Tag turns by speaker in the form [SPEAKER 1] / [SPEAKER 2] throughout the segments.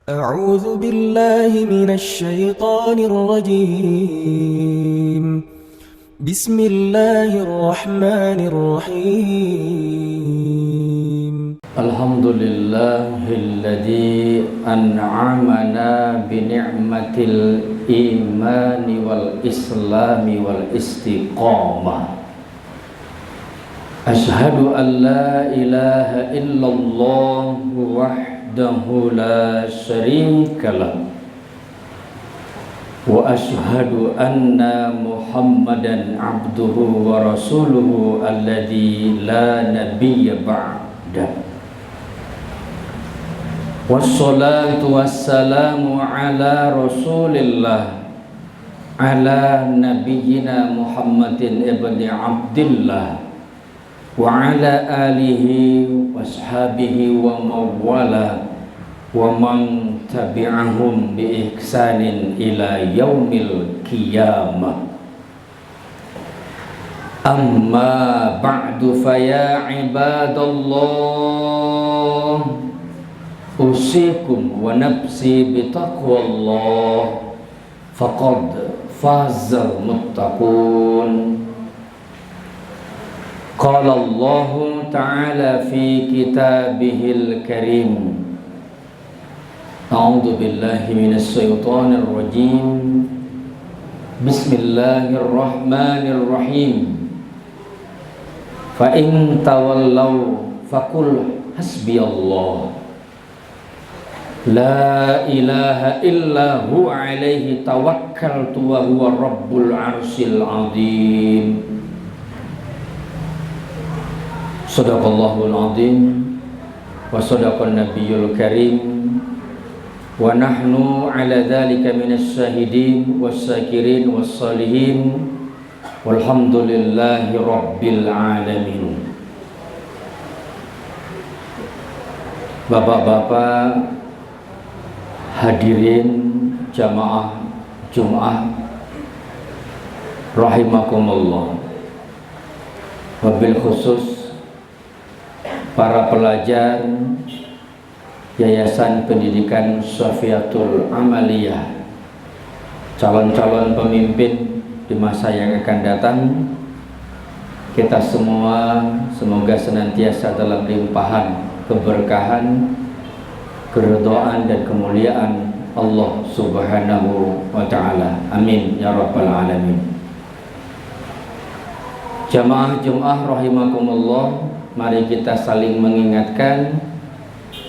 [SPEAKER 1] أعوذ بالله من الشيطان الرجيم. بسم الله الرحمن الرحيم.
[SPEAKER 2] الحمد لله الذي أنعمنا بنعمة الإيمان والإسلام والاستقامة. أشهد أن لا إله إلا الله وحده لا شريك له وأشهد أن محمدا عبده ورسوله الذي لا نبي بعده. والصلاة والسلام على رسول الله على نبينا محمد ابن عبد الله وعلى آله وأصحابه ومن والاه ومن تبعهم بإحسان إلى يوم القيامة. أما بعد فيا عباد الله أوصيكم ونفسي بتقوى الله فقد فاز المتقون. قال الله تعالى في كتابه الكريم: أعوذ بالله من الشيطان الرجيم. بسم الله الرحمن الرحيم. فإن تولوا فقل حسبي الله لا إله إلا هو عليه توكلت وهو رب العرش العظيم. Sadaqallahul azim wa sadaqan nabiyul karim wa nahnu ala dhalika minas syahidin was syakirin was salihin walhamdulillahi rabbil alamin. Bapak-bapak hadirin jamaah Jumat rahimakumullah, wabil khusus para pelajar Yayasan Pendidikan Shafiatul Amaliyah, calon-calon pemimpin di masa yang akan datang, kita semua semoga senantiasa dalam limpahan keberkahan, keridhaan dan kemuliaan Allah Subhanahu wa ta'ala. Amin ya rabbal alamin. Jamaah Jumat rahimakumullah, mari kita saling mengingatkan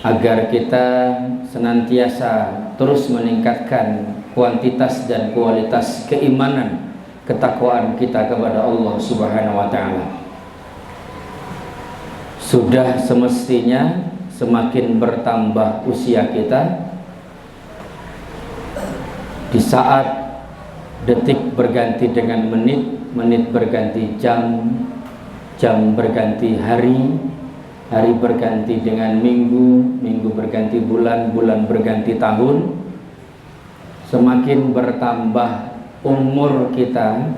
[SPEAKER 2] agar kita senantiasa terus meningkatkan kuantitas dan kualitas keimanan, ketakwaan kita kepada Allah Subhanahu wa ta'ala. Sudah semestinya semakin bertambah usia kita, di saat detik berganti dengan menit, menit berganti jam, jam berganti hari, hari berganti dengan minggu, minggu berganti bulan, bulan berganti tahun. Semakin bertambah umur kita,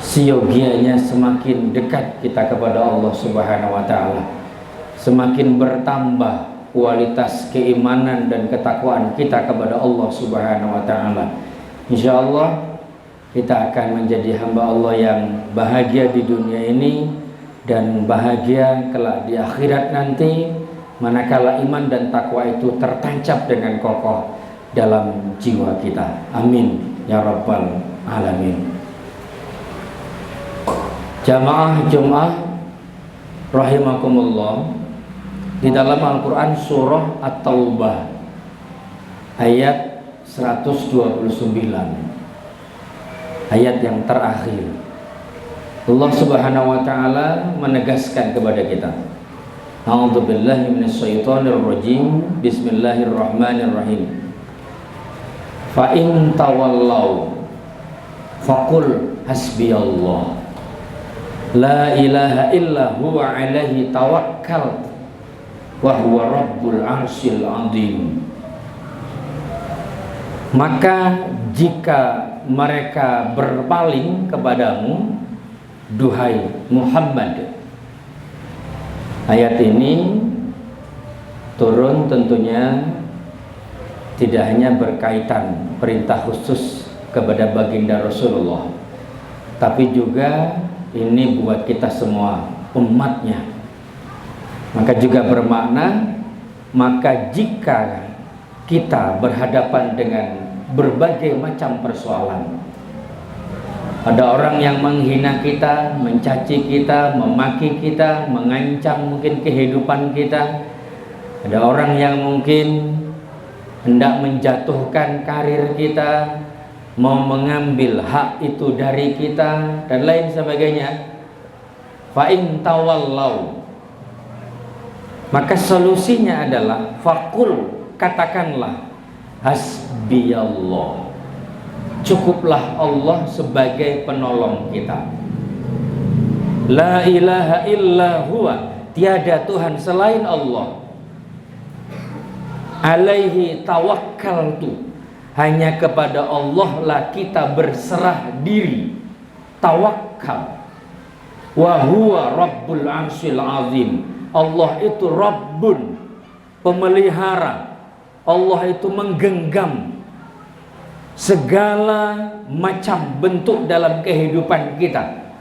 [SPEAKER 2] siogianya semakin dekat kita kepada Allah Subhanahu wa ta'ala. Semakin bertambah kualitas keimanan dan ketakwaan kita kepada Allah Subhanahu wa ta'ala. Insyaallah kita akan menjadi hamba Allah yang bahagia di dunia ini dan bahagia kelak di akhirat nanti, manakala iman dan takwa itu tertancap dengan kokoh dalam jiwa kita. Amin ya rabbal alamin. Jamaah Jumat rahimakumullah, di dalam Al-Quran surah At-Taubah ayat 129, ayat yang terakhir, Allah Subhanahu wa ta'ala menegaskan kepada kita, A'udzubillahi minasyaitonirrajim. Bismillahirrahmanirrahim. Fa in tawallau faqul hasbiyallah la ilaha illa huwa alaihi tawakkal wa huwa rabbul arsyil azim. Maka jika mereka berpaling kepadamu, duhai Muhammad. Ayat ini turun tentunya tidak hanya berkaitan perintah khusus kepada baginda Rasulullah, tapi juga ini buat kita semua umatnya. Maka juga bermakna, maka jika kita berhadapan dengan berbagai macam persoalan, ada orang yang menghina kita, mencaci kita, memaki kita, mengancam mungkin kehidupan kita, ada orang yang mungkin hendak menjatuhkan karir kita, mau mengambil hak itu dari kita dan lain sebagainya. Fa in tawallau, maka solusinya adalah faqul, katakanlah hasbiyallah, cukuplah Allah sebagai penolong kita. La ilaha illa huwa, tiada Tuhan selain Allah. Alaihi tawakkaltu, hanya kepada Allah lah kita berserah diri, tawakal. Wa huwa rabbul arsyil azim, Allah itu Rabbun, pemelihara. Allah itu menggenggam segala macam bentuk dalam kehidupan kita.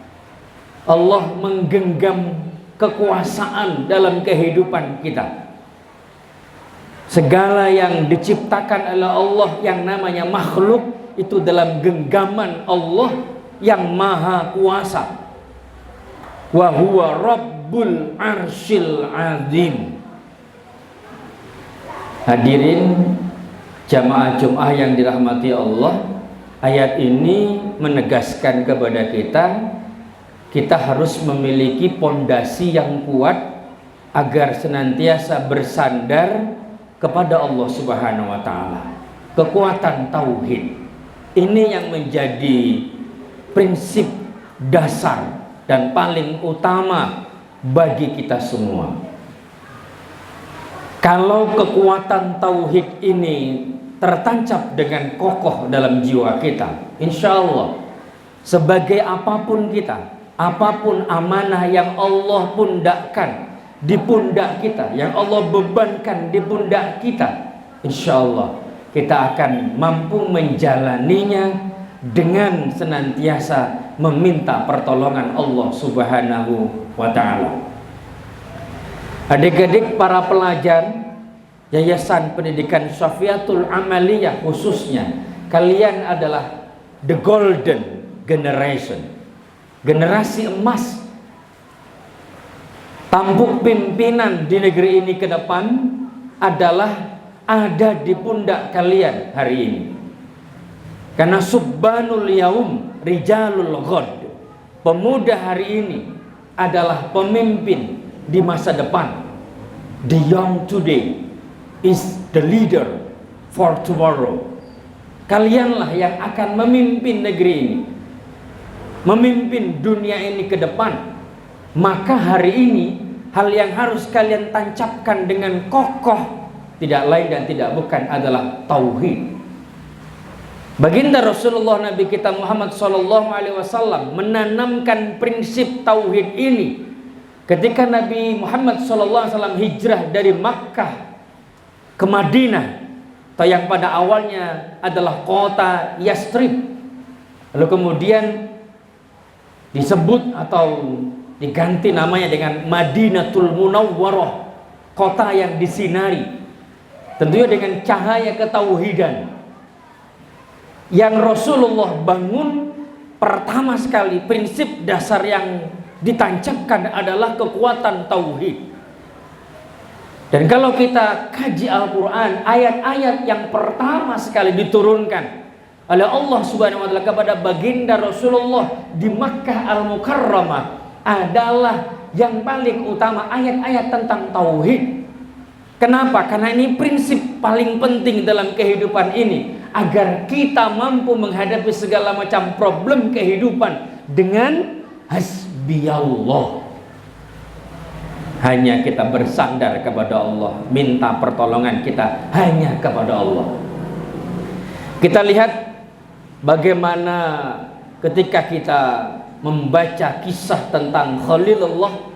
[SPEAKER 2] Allah menggenggam kekuasaan dalam kehidupan kita. Segala yang diciptakan oleh Allah yang namanya makhluk itu dalam genggaman Allah yang maha kuasa. Wa huwa rabbul arsyil azim. Hadirin jamaah Jum'ah yang dirahmati Allah, ayat ini menegaskan kepada kita harus memiliki pondasi yang kuat agar senantiasa bersandar kepada Allah Subhanahu wa taala. Kekuatan tauhid ini yang menjadi prinsip dasar dan paling utama bagi kita semua. Kalau kekuatan tauhid ini tertancap dengan kokoh dalam jiwa kita, insya Allah sebagai apapun kita, apapun amanah yang Allah pundakkan di pundak kita, yang Allah bebankan di pundak kita, insya Allah kita akan mampu menjalaninya dengan senantiasa meminta pertolongan Allah Subhanahu wa ta'ala. Adik-adik para pelajar Yayasan Pendidikan Syafiatul Amaliyah khususnya, kalian adalah the golden generation, generasi emas. Tampuk pimpinan di negeri ini ke depan adalah ada di pundak kalian hari ini. Karena subbanul yaum rijalul ghad, pemuda hari ini adalah pemimpin di masa depan. The young today is the leader for tomorrow. Kalianlah yang akan memimpin negeri ini, memimpin dunia ini ke depan. Maka hari ini hal yang harus kalian tancapkan dengan kokoh tidak lain dan tidak bukan adalah tauhid. Baginda Rasulullah Nabi kita Muhammad SAW menanamkan prinsip tauhid ini ketika Nabi Muhammad SAW hijrah dari Makkah ke Madinah, atau yang pada awalnya adalah kota Yastrib, lalu kemudian disebut atau diganti namanya dengan Madinatul Munawwarah, kota yang disinari, tentunya dengan cahaya ketauhidan. Yang Rasulullah bangun pertama sekali, prinsip dasar yang ditancapkan adalah kekuatan tauhid. Dan kalau kita kaji Al-Quran, ayat-ayat yang pertama sekali diturunkan oleh Allah Subhanahu wa ta'ala kepada baginda Rasulullah di Makkah Al-Mukarramah adalah yang paling utama ayat-ayat tentang tauhid. Kenapa? Karena ini prinsip paling penting dalam kehidupan ini, agar kita mampu menghadapi segala macam problem kehidupan dengan hasbiyallah. Hanya kita bersandar kepada Allah, minta pertolongan kita hanya kepada Allah. Kita lihat bagaimana ketika kita membaca kisah tentang Khalilullah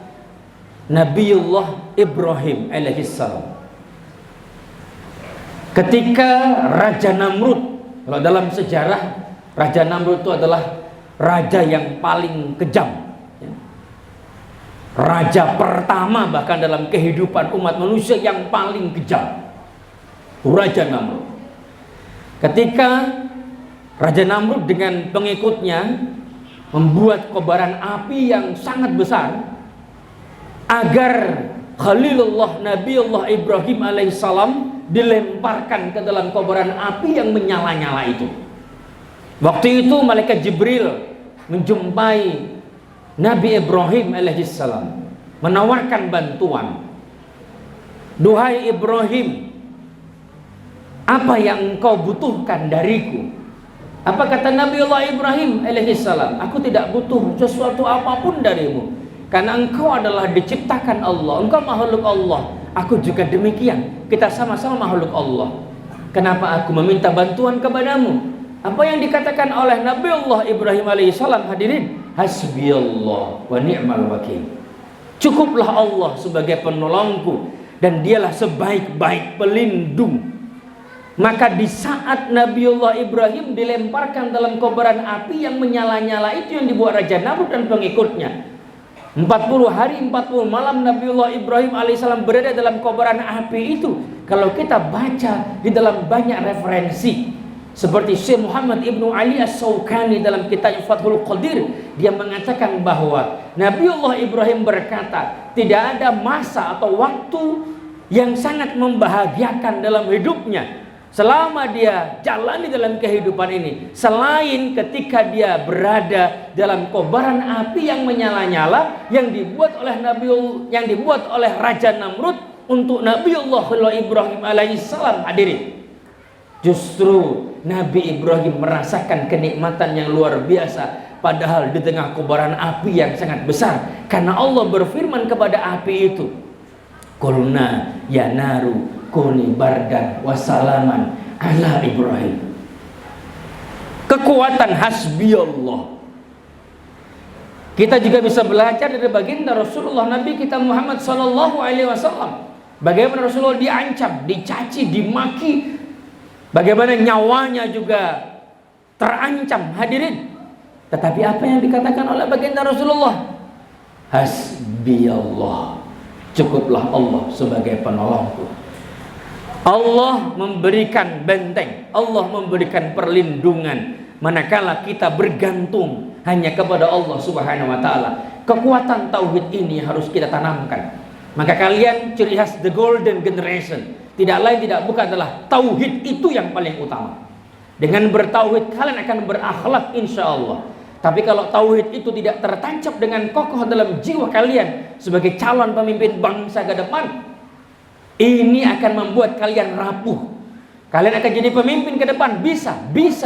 [SPEAKER 2] Nabiullah Ibrahim alaihissalam. Ketika Raja Namrud, kalau dalam sejarah Raja Namrud itu adalah raja yang paling kejam, raja pertama bahkan dalam kehidupan umat manusia yang paling kejam, Raja Namrud. Ketika Raja Namrud dengan pengikutnya membuat kobaran api yang sangat besar agar Khalilullah Nabiullah Ibrahim alaihissalam dilemparkan ke dalam kobaran api yang menyala-nyala itu. Waktu itu malaikat Jibril menjumpai Nabi Ibrahim alaihissalam, menawarkan bantuan. Duhai Ibrahim, apa yang engkau butuhkan dariku? Apa kata Nabiullah Ibrahim alaihissalam? Aku tidak butuh sesuatu apapun darimu, karena engkau adalah diciptakan Allah, engkau makhluk Allah. Aku juga demikian, kita sama-sama makhluk Allah. Kenapa aku meminta bantuan kepadamu? Apa yang dikatakan oleh Nabiullah Ibrahim alaihissalam, hadirin? Hasbiyallah wa ni'mal wakil. Cukuplah Allah sebagai penolongku, dan dialah sebaik-baik pelindung. Maka di saat Nabiullah Ibrahim dilemparkan dalam kobaran api yang menyala-nyala itu yang dibuat Raja Namrud dan pengikutnya, 40 hari 40 malam Nabiullah Ibrahim alaihissalam berada dalam kobaran api itu. Kalau kita baca di dalam banyak referensi, seperti Syekh Muhammad Ibnu Ali As-Sawkani dalam kitab Fathul Qadir, dia mengatakan bahwa Nabiullah Ibrahim berkata, tidak ada masa atau waktu yang sangat membahagiakan dalam hidupnya selama dia jalani dalam kehidupan ini, selain ketika dia berada dalam kobaran api yang menyala-nyala yang dibuat oleh Raja Namrud untuk Nabiullah Ibrahim alaihissalam. Hadirin, justru Nabi Ibrahim merasakan kenikmatan yang luar biasa, padahal di tengah kobaran api yang sangat besar, karena Allah berfirman kepada api itu, qulna ya naru kuni bardan wasalaman ala Ibrahim. Kekuatan hasbiyallah. Kita juga bisa belajar dari baginda Rasulullah Nabi kita Muhammad sallallahu alaihi wasallam, bagaimana Rasulullah diancam, dicaci, dimaki, bagaimana nyawanya juga terancam, hadirin. Tetapi apa yang dikatakan oleh baginda Rasulullah? Hasbiyallah, cukuplah Allah sebagai penolongku. Allah memberikan benteng, Allah memberikan perlindungan manakala kita bergantung hanya kepada Allah Subhanahu wa taala. Kekuatan tauhid ini harus kita tanamkan. Maka kalian ciri khas the golden generation tidak lain tidak bukan adalah tauhid itu yang paling utama. Dengan bertauhid kalian akan berakhlak insyaallah. Tapi kalau tauhid itu tidak tertancap dengan kokoh dalam jiwa kalian sebagai calon pemimpin bangsa ke depan, ini akan membuat kalian rapuh. Kalian akan jadi pemimpin ke depan bisa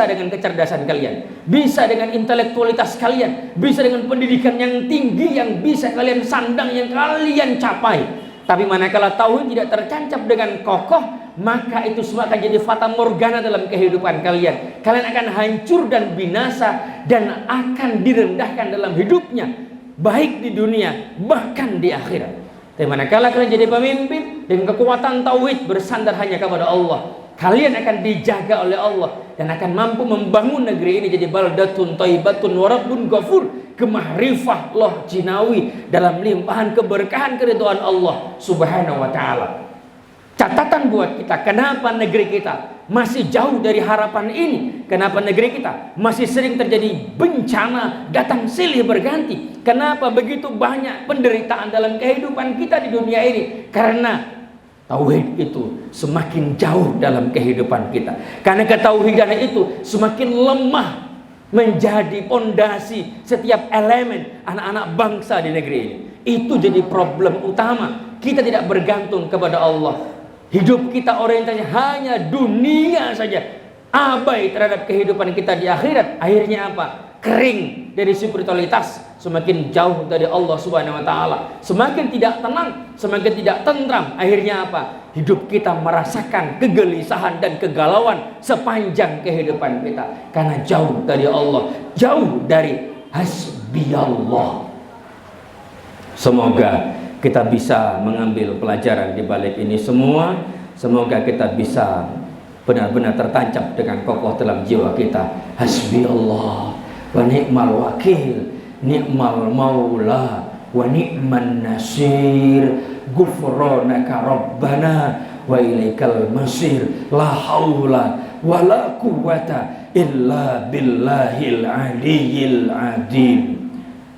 [SPEAKER 2] dengan kecerdasan kalian, bisa dengan intelektualitas kalian, bisa dengan pendidikan yang tinggi yang bisa kalian sandang, yang kalian capai. Tapi manakala tauhid tidak tercancap dengan kokoh, maka itu semua akan jadi fata morgana dalam kehidupan kalian. Kalian akan hancur dan binasa dan akan direndahkan dalam hidupnya, baik di dunia bahkan di akhirat. Tapi manakala kalian jadi pemimpin dengan kekuatan tauhid bersandar hanya kepada Allah, kalian akan dijaga oleh Allah dan akan mampu membangun negeri ini jadi baldatun thayyibatun wa rabbun ghafur, kemahrifah loh jinawi dalam limpahan keberkahan keridhaan Allah Subhanahu wa taala. Catatan buat kita, kenapa negeri kita masih jauh dari harapan ini? Kenapa negeri kita masih sering terjadi bencana datang silih berganti? Kenapa begitu banyak penderitaan dalam kehidupan kita di dunia ini? Karena tauhid itu semakin jauh dalam kehidupan kita. Karena ketauhidan itu semakin lemah menjadi pondasi setiap elemen anak-anak bangsa di negeri ini. Itu jadi problem utama. Kita tidak bergantung kepada Allah. Hidup kita orientasinya hanya dunia saja, abai terhadap kehidupan kita di akhirat. Akhirnya apa? Kering dari spiritualitas, semakin jauh dari Allah Subhanahu wa taala, semakin tidak tenang, semakin tidak tentram. Akhirnya apa? Hidup kita merasakan kegelisahan dan kegalauan sepanjang kehidupan kita, karena jauh dari Allah, jauh dari hasbiyallah. Semoga kita bisa mengambil pelajaran di balik ini semua. Semoga kita bisa benar-benar tertancap dengan kokoh dalam jiwa kita. Hasbi Allah wa ni'mal wakil, ni'mal maula wa ni'man nasir, ghufranaka rabbana wa ilaikal masir, la haula wa la quwwata illa billahil aliyyil azim.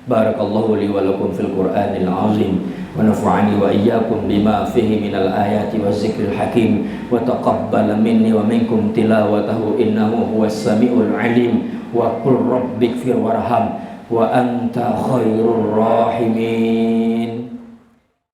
[SPEAKER 2] Barakallahu li wa lakum fil Qur'anil azim wa nafa'ani wa iyyakum bima fihi minal ayati waz zikril hakim wa taqabbal minni wa minkum tilawatahu innahu huwas samiul alim wa qul rabbighfir warham wa anta khairur rahimin.